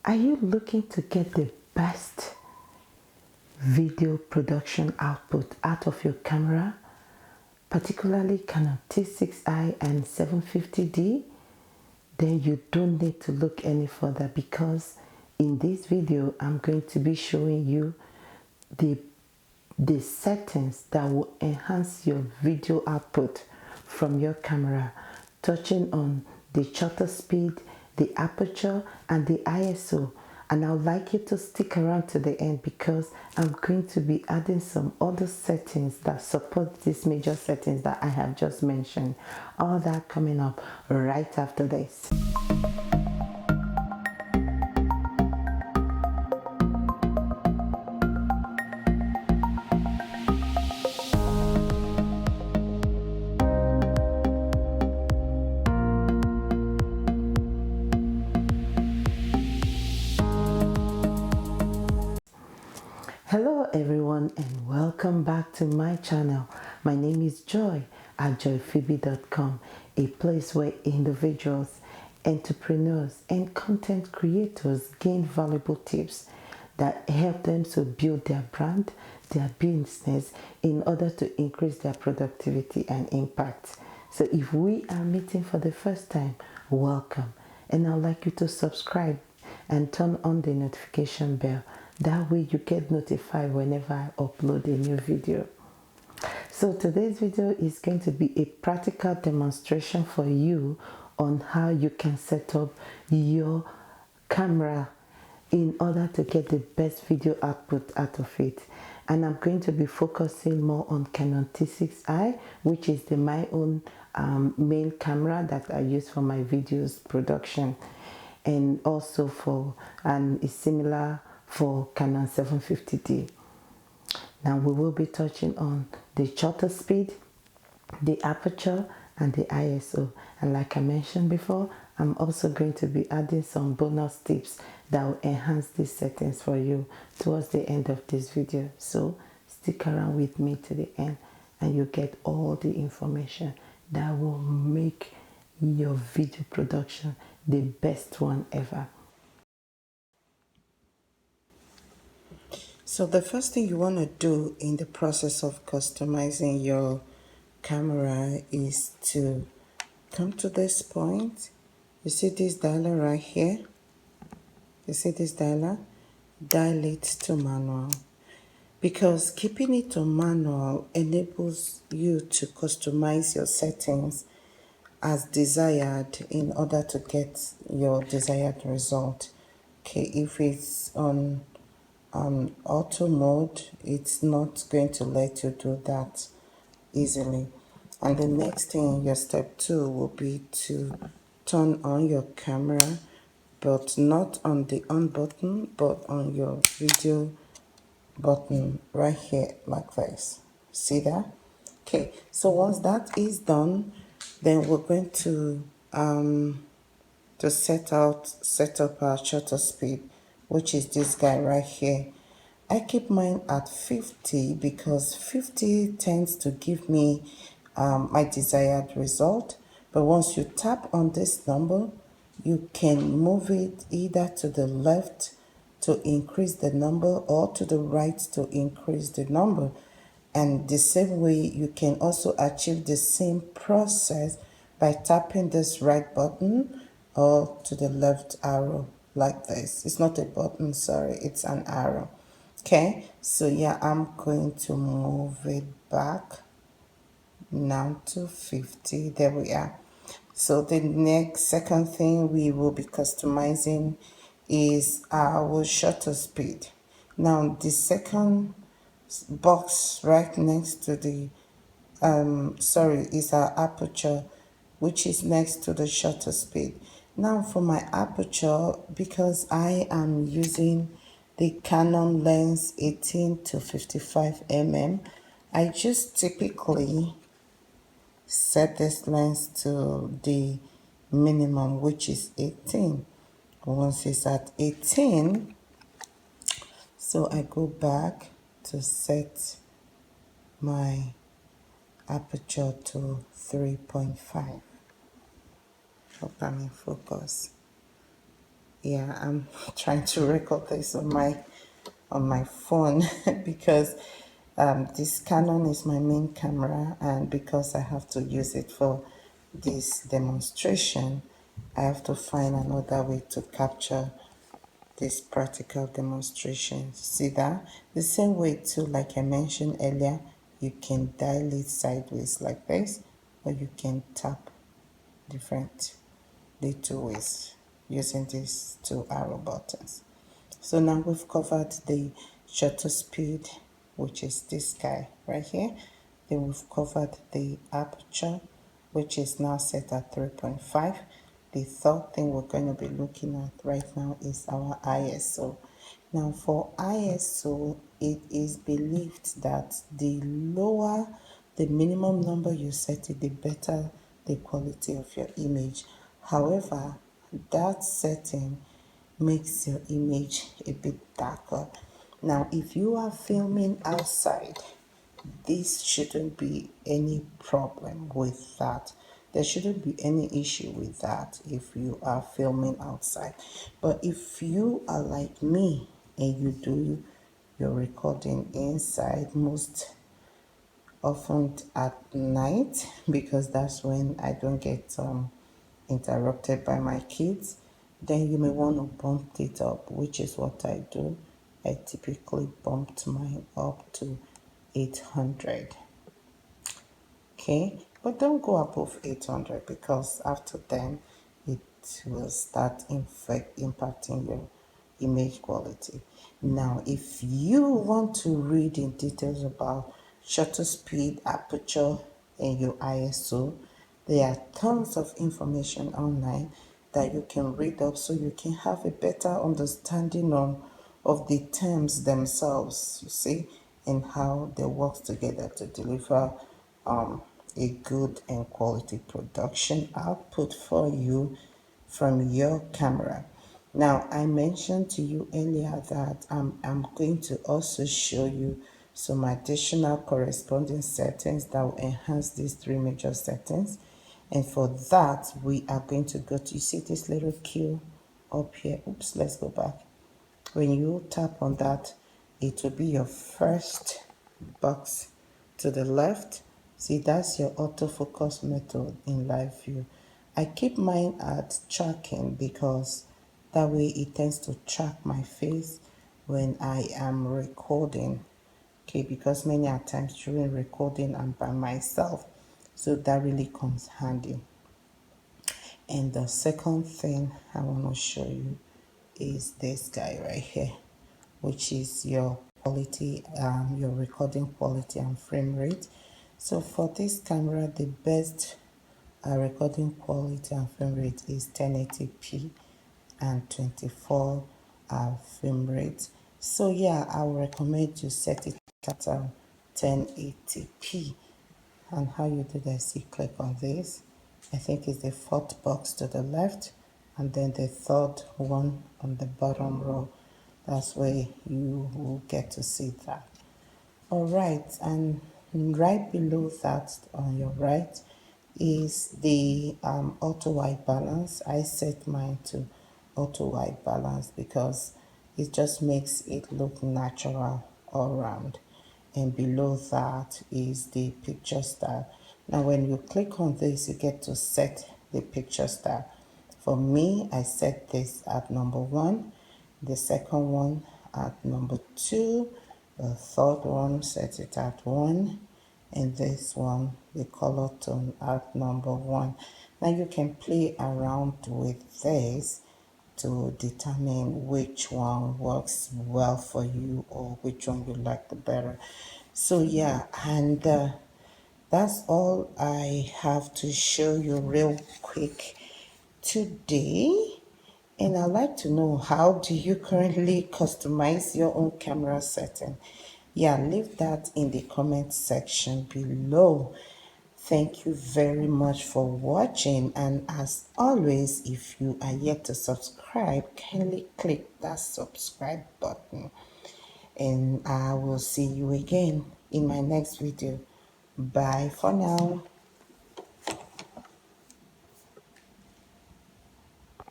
Are you looking to get the best video production output out of your camera, particularly Canon T6i and 750D? Then you don't need to look any further, because in this video I'm going to be showing you the settings that will enhance your video output from your camera, touching on the shutter speed, the aperture, and the ISO. And I would like you to stick around to the end, because I'm going to be adding some other settings that support these major settings that I have just mentioned. All that coming up right after this. Hello everyone, and welcome back to my channel. My name is Joy at joyphoebe.com, a place where individuals, entrepreneurs, and content creators gain valuable tips that help them to build their brand, their business, in order to increase their productivity and impact. So if we are meeting for the first time, welcome, and I'd like you to subscribe and turn on the notification bell. That way you get notified whenever I upload a new video. So today's video is going to be a practical demonstration for you on how you can set up your camera in order to get the best video output out of it. And I'm going to be focusing more on Canon T6i, which is my own main camera that I use for my videos production, and also for is similar for Canon 750D. Now we will be touching on the shutter speed, the aperture, and the ISO. And like I mentioned before, I'm also going to be adding some bonus tips that will enhance these settings for you towards the end of this video. So stick around with me to the end and you get all the information that will make your video production the best one ever. So the first thing you want to do in the process of customizing your camera is to come to this point. You see this dialer right here? You see this dialer? Dial it to manual, because keeping it to manual enables you to customize your settings as desired in order to get your desired result. Okay, if it's on auto mode, it's not going to let you do that easily. And the next thing, your step 2 will be to turn on your camera, but not on the on button, but on your video button right here, like this. See that? Okay, so once that is done, then we're going to set up our shutter speed, which is this guy right here. I keep mine at 50 because 50 tends to give me my desired result. But once you tap on this number, you can move it either to the left to increase the number or to the right to increase the number. And the same way, you can also achieve the same process by tapping this right button or to the left arrow like this. It's not a button, sorry, it's an arrow. Okay, so yeah, I'm going to move it back now to 50. There we are. So the next second thing we will be customizing is our shutter speed. Now the second box right next to the is our aperture, which is next to the shutter speed. Now for my aperture, because I am using the Canon lens 18 to 55 mm, I just typically set this lens to the minimum, which is 18. Once it's at 18, so I go back to set my aperture to 3.5. Hope I'm in focus. Yeah, I'm trying to record this on my phone because this Canon is my main camera, and because I have to use it for this demonstration, I have to find another way to capture this practical demonstration. See that? The same way too, like I mentioned earlier, you can dial it sideways like this, or you can tap different little ways using these two arrow buttons. So now we've covered the shutter speed, which is this guy right here. Then we've covered the aperture, which is now set at 3.5. The third thing we're going to be looking at right now is our ISO. Now for ISO, it is believed that the lower the minimum number you set it, the better the quality of your image. However, that setting makes your image a bit darker. Now, if you are filming outside, this shouldn't be any problem with that. There shouldn't be any issue with that if you are filming outside. But if you are like me and you do your recording inside, most often at night, because that's when I don't get interrupted by my kids, then you may want to bump it up, which is what I do. I typically bumped mine up to 800. Okay, but don't go above 800 because after then it will start impacting your image quality. Now, if you want to read in details about shutter speed, aperture, and your ISO, there are tons of information online that you can read up so you can have a better understanding of the terms themselves, you see, and how they work together to deliver a good and quality production output for you from your camera. Now, I mentioned to you earlier that I'm going to also show you some additional corresponding settings that will enhance these three major settings. And for that, we are going to go to, you see this little Q up here. Oops, let's go back. When you tap on that, it will be your first box to the left. See, that's your autofocus method in live view. I keep mine at tracking because that way it tends to track my face when I am recording. Okay, because many a times during recording I'm by myself, so that really comes handy. And the second thing I want to show you is this guy right here, which is your quality, your recording quality and frame rate. So for this camera, the best recording quality and frame rate is 1080p and 24 frame rate. So yeah, I would recommend you set it at 1080p. And how you do this, you click on this. I think it's the fourth box to the left, and then the third one on the bottom row. That's where you will get to see that. All right, and right below that on your right is the auto white balance. I set mine to auto white balance because it just makes it look natural all around. And below that is the picture style. Now when you click on this, you get to set the picture style. For me, I set this at number 1, the second one at number 2, the third one set it at 1, and this one, the color tone, at number 1. Now you can play around with this to determine which one works well for you or which one you like the better. So yeah, and that's all I have to show you real quick today. And I'd like to know, how do you currently customize your own camera setting? Yeah, leave that in the comment section below. Thank you very much for watching, and as always, if you are yet to subscribe, kindly click that subscribe button, and I will see you again in my next video. Bye for now.